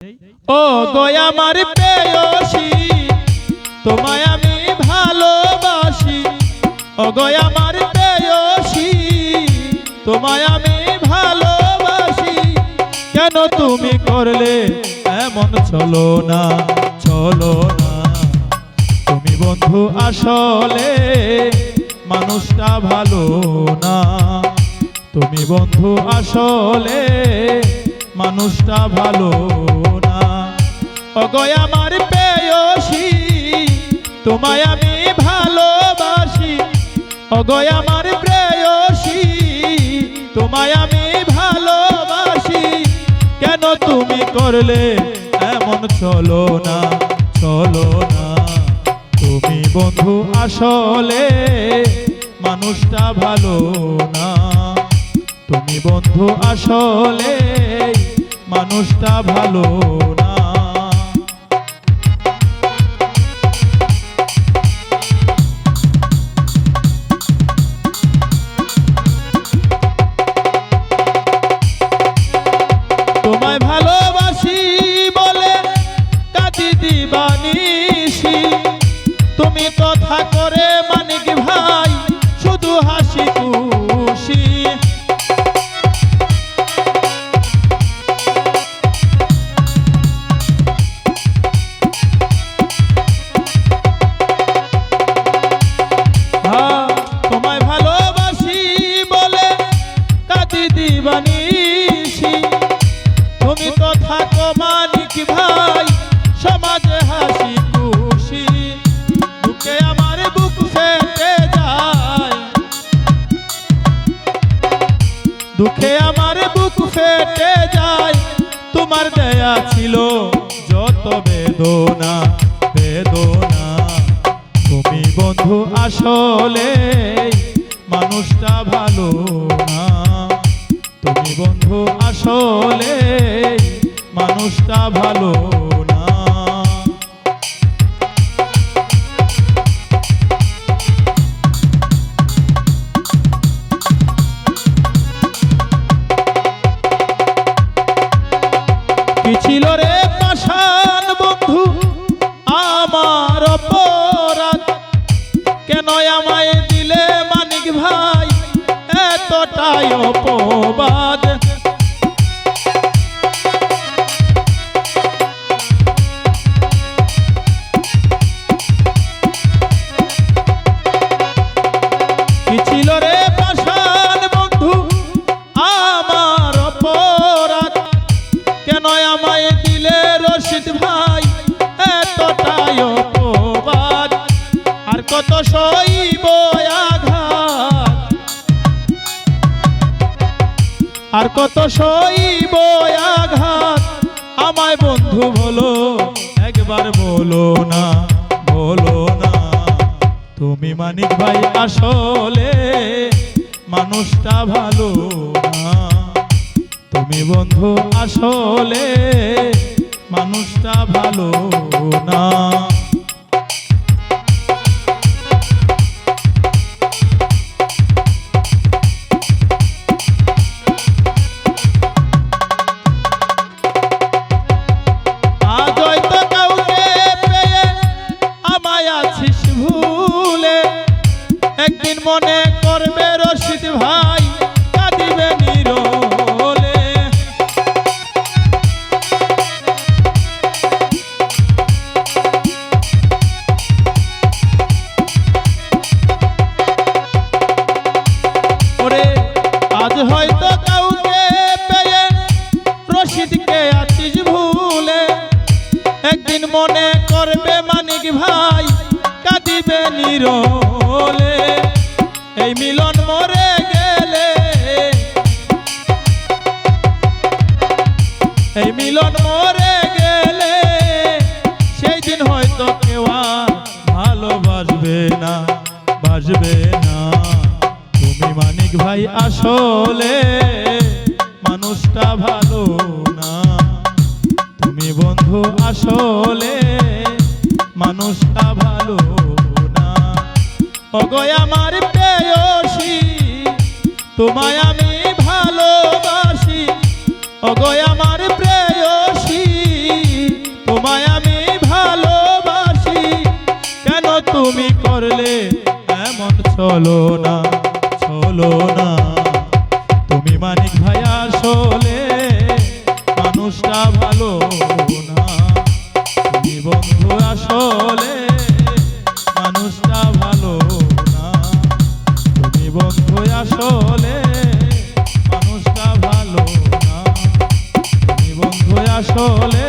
ও গো আমার প্রেয়সী তোমায় আমি ভালোবাসি। ও গো আমার প্রেয়সী তোমায় আমি ভালোবাসি। কেন তুমি করলে এমন চলো না চলো না। তুমি বন্ধু আসলে মানুষটা ভালো না। তুমি বন্ধু আসলে মানুষটা ভালো না। ও গো আমার প্রেয়সী তোমায় আমি ভালোবাসি। ও গো আমার প্রেয়সী তোমায় আমি ভালোবাসি। কেন তুমি করলে এমন চলো না চলো না। তুমি বন্ধু আসলে মানুষটা ভালো না। তুমি বন্ধু আসলে মানুষটা ভালো না। তোমায় ভালোবাসি বলে কাঁদি দিবানিশি। তুমি কথা করে মানিক ভাই শুধু হাসি খুশি। তোমায় ভালোবাসি বলে কাঁদি দিবানিশি। তুমি তো থাকো মানিক ভাই সমাজে হাসি খুশি। বুকে আমার বুক ফেটে যায়, দুঃখে আমার বুক ফেটে যায়। তোমার দেয়া ছিল যত বেদনা বেদনা। তুমি বন্ধু আসলে মানুষটা ভালো না। তুমি বন্ধু আসলে মানুষটা ভালো না। কি ছিল রে পাষাণ বন্ধু আমার অপরাধ। কেন আমায় দিলে মানিক ভাই এতটাই অপবাদ। কি ছিল রে পাষাণ বন্ধু আমার অপরাধ। কেন আমায় দিলে রশিদ ভাই এতটাই অপবাদ। আর কত সইব আঘাত, আর কত সইব আঘাত। আমায় বন্ধু বলো একবার বলো না বলো না। তুমি মানিক ভাই আসলে মানুষটা ভালো না। তুমি বন্ধু আসলে মানুষটা ভালো না। আজ হয়তো কাউকে পেয়ে আমায় আছিস ভুলে। একদিন মনে করবে রশিদ ভাই কাঁদিবে নীরবে। ওরে আজ হয়তো কাউকে পেয়ে রশিদকে আছিস ভুলে। একদিন মনে করবে মানিক ভাই কাঁদিবে নীরবে। এই মিলন মরে গেলে, এই মিলন মরে গেলে সেই দিন হয়তো কেউ আর ভালোবাসবে না বাসবে না। তুমি মানিক ভাই আসলে মানুষটা ভালো না। তুমি বন্ধু আসলে মানুষটা ভালো না। ও গো আমার প্রেয়সী তোমায় আমি ভালোবাসি। ও গো আমার প্রেয়সী তুমি করলে এমন চলো না, চলো না। তুমি মানিক ভাই আসলে মানুষটা ভালো না, তুমি বন্ধু আসলে মানুষটা ভালো না, তুমি বন্ধু আসলে মানুষটা ভালো না, তুমি বন্ধু আসলে